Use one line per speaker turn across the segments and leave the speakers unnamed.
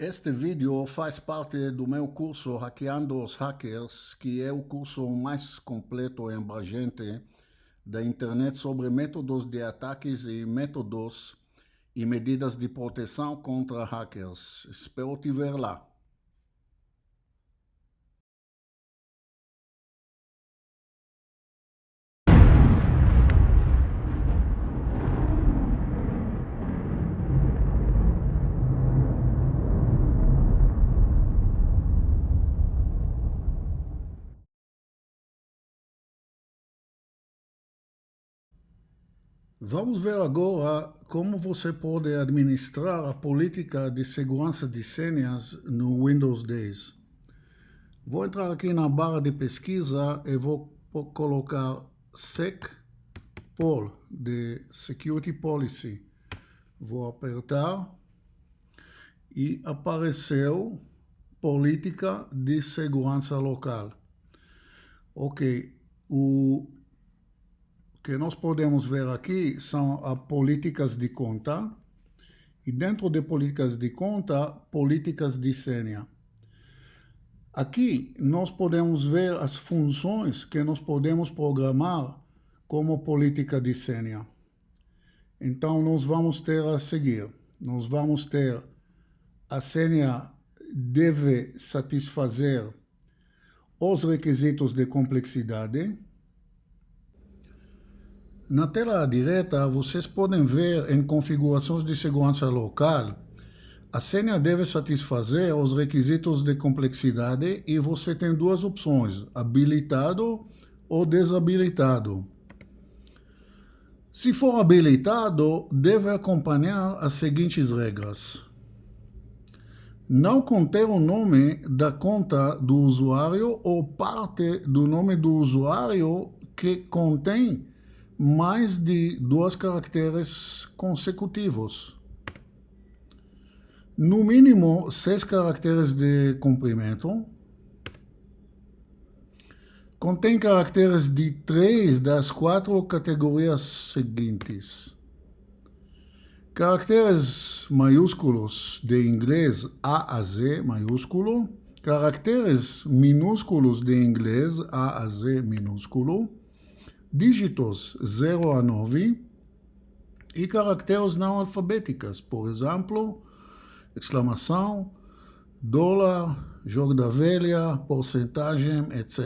Este vídeo faz parte do meu curso Hackeando os Hackers, que é o curso mais completo e abrangente da internet sobre métodos de ataques e métodos e medidas de proteção contra hackers. Espero te ver lá. Vamos ver agora como você pode administrar a política de segurança de senhas no Windows 10. Vou entrar aqui na barra de pesquisa e vou colocar SecPol de Security Policy. Vou apertar e apareceu política de segurança local. Ok, o que nós podemos ver aqui são as políticas de conta e dentro de políticas de conta, políticas de senha. Aqui nós podemos ver as funções que nós podemos programar como política de senha. Então nós vamos ter a seguir, nós vamos ter a senha deve satisfazer os requisitos de complexidade. Na tela à direita, vocês podem ver em configurações de segurança local, a senha deve satisfazer os requisitos de complexidade e você tem duas opções, habilitado ou desabilitado. Se for habilitado, deve acompanhar as seguintes regras. Não conter o nome da conta do usuário ou parte do nome do usuário que contém mais de 2 caracteres consecutivos. No mínimo 6 caracteres de comprimento. Contém caracteres de 3 das 4 categorias seguintes. Caracteres maiúsculos de inglês A a Z maiúsculo. Caracteres minúsculos de inglês A a Z minúsculo. Dígitos 0 a 9 e caracteres não alfabéticos, por exemplo, exclamação, dólar, jogo da velha, porcentagem, etc.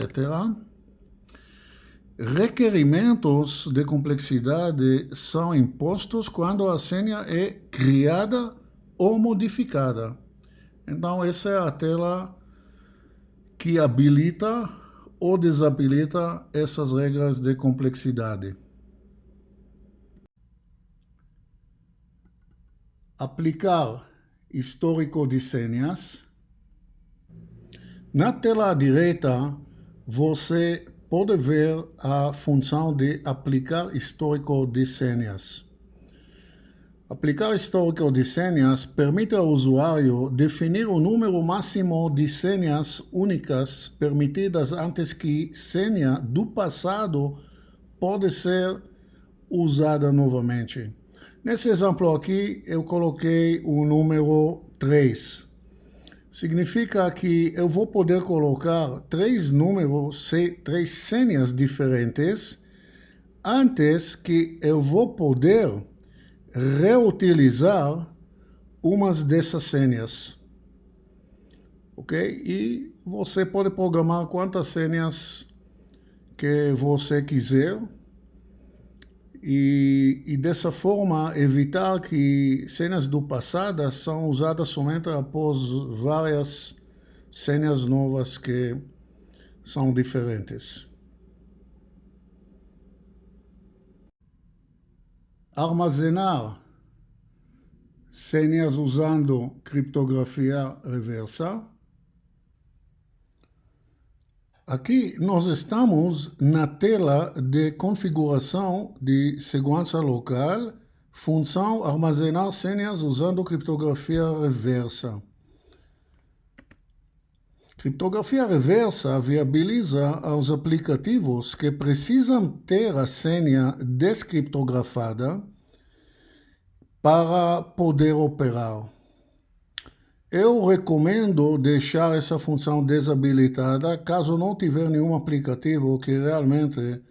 Requerimentos de complexidade são impostos quando a senha é criada ou modificada. Então, essa é a tela que habilita ou desabilita essas regras de complexidade. Aplicar histórico de senhas. Na tela à direita, você pode ver a função de aplicar histórico de senhas. Aplicar histórico de senhas permite ao usuário definir o número máximo de senhas únicas permitidas antes que senha do passado pode ser usada novamente. Nesse exemplo aqui, eu coloquei o número 3. Significa que eu vou poder colocar 3 números, 3 senhas diferentes, antes que eu vou poder reutilizar umas dessas senhas. Ok? E você pode programar quantas senhas que você quiser. E dessa forma evitar que senhas do passado são usadas somente após várias senhas novas que são diferentes. Armazenar senhas usando criptografia reversa. Aqui nós estamos na tela de configuração de segurança local, função armazenar senhas usando criptografia reversa. Criptografia reversa viabiliza aos aplicativos que precisam ter a senha descriptografada para poder operar. Eu recomendo deixar essa função desabilitada caso não tiver nenhum aplicativo que realmente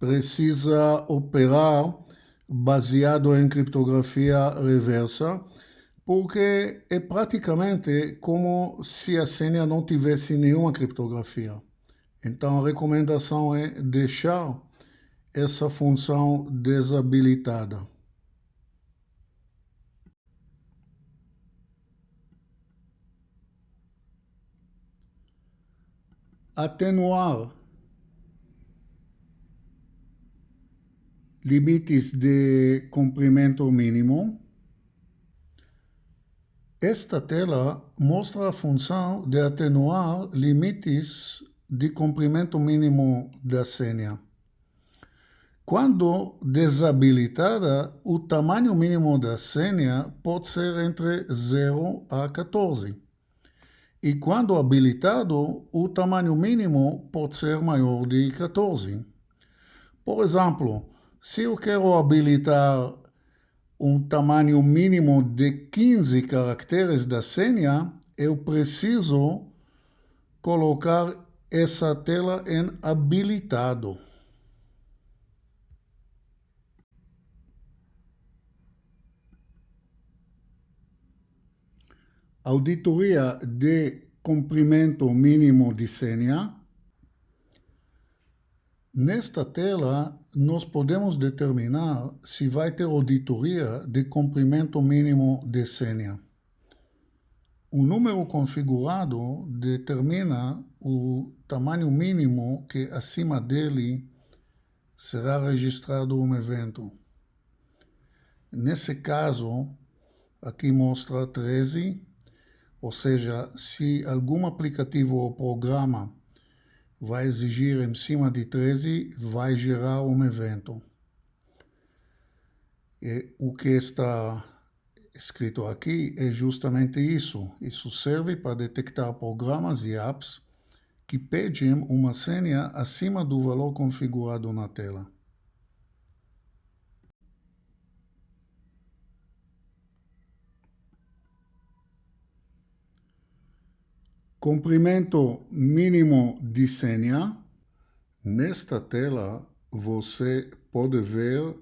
precisa operar baseado em criptografia reversa, porque é praticamente como se a senha não tivesse nenhuma criptografia. Então a recomendação é deixar essa função desabilitada. Atenuar limites de comprimento mínimo. Esta tela mostra a função de atenuar limites de comprimento mínimo da senha. Quando desabilitada, o tamanho mínimo da senha pode ser entre 0 a 14. E quando habilitado, o tamanho mínimo pode ser maior de 14. Por exemplo, se eu quero habilitar um tamanho mínimo de 15 caracteres da senha, eu preciso colocar essa tela em habilitado. Auditoria de comprimento mínimo de senha. Nesta tela, nós podemos determinar se vai ter auditoria de comprimento mínimo de senha. O número configurado determina o tamanho mínimo que acima dele será registrado um evento. Nesse caso, aqui mostra 13, ou seja, se algum aplicativo ou programa vai exigir em cima de 13, vai gerar um evento. E o que está escrito aqui é justamente isso. Isso serve para detectar programas e apps que pedem uma senha acima do valor configurado na tela. Comprimento mínimo de senha. Nesta tela, você pode ver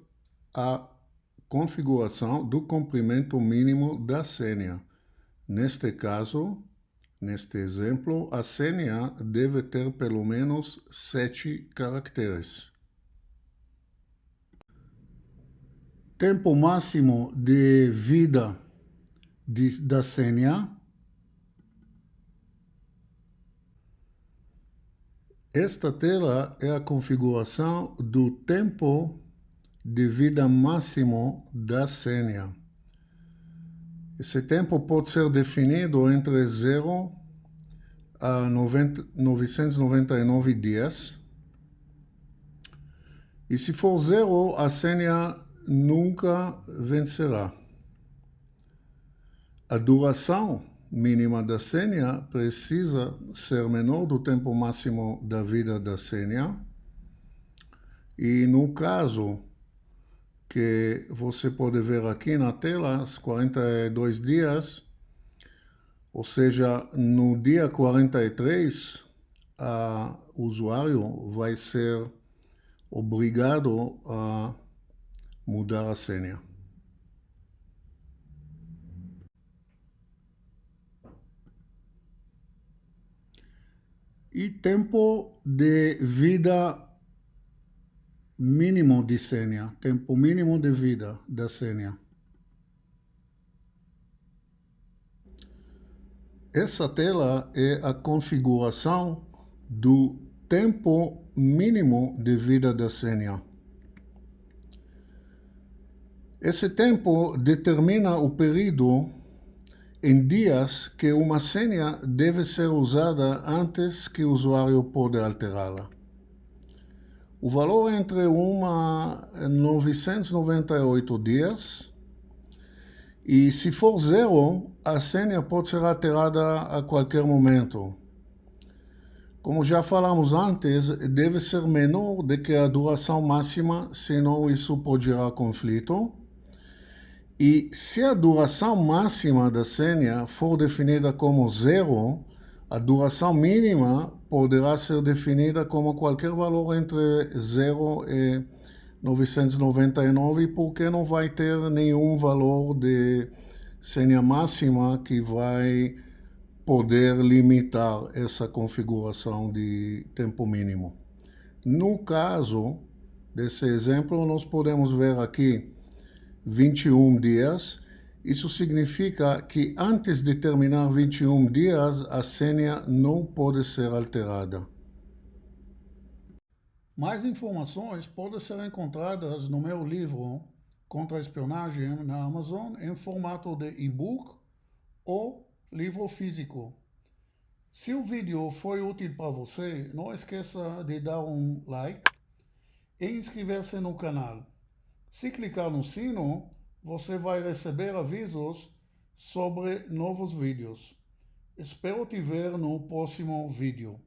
a configuração do comprimento mínimo da senha. Neste caso, neste exemplo, a senha deve ter pelo menos 7 caracteres. Tempo máximo de vida da senha. Esta tela é a configuração do tempo de vida máximo da senha. Esse tempo pode ser definido entre 0 a 999 dias. E se for 0, a senha nunca vencerá. A duração mínima da senha precisa ser menor do tempo máximo da vida da senha. E no caso que você pode ver aqui na tela, 42 dias, ou seja, no dia 43, o usuário vai ser obrigado a mudar a senha. E tempo de vida mínimo de senha, tempo mínimo de vida da senha. Essa tela é a configuração do tempo mínimo de vida da senha. Esse tempo determina o período em dias que uma senha deve ser usada antes que o usuário pode alterá-la. O valor é entre 998 dias e se for 0, a senha pode ser alterada a qualquer momento. Como já falamos antes, deve ser menor do que a duração máxima, senão isso pode gerar conflito. E se a duração máxima da senha for definida como 0, a duração mínima poderá ser definida como qualquer valor entre 0 e 999, porque não vai ter nenhum valor de senha máxima que vai poder limitar essa configuração de tempo mínimo. No caso desse exemplo, nós podemos ver aqui 21 dias. Isso significa que antes de terminar 21 dias, a senha não pode ser alterada. Mais informações podem ser encontradas no meu livro Contra a Espionagem na Amazon em formato de e-book ou livro físico. Se o vídeo foi útil para você, não esqueça de dar um like e inscrever-se no canal. Se clicar no sino, você vai receber avisos sobre novos vídeos. Espero te ver no próximo vídeo.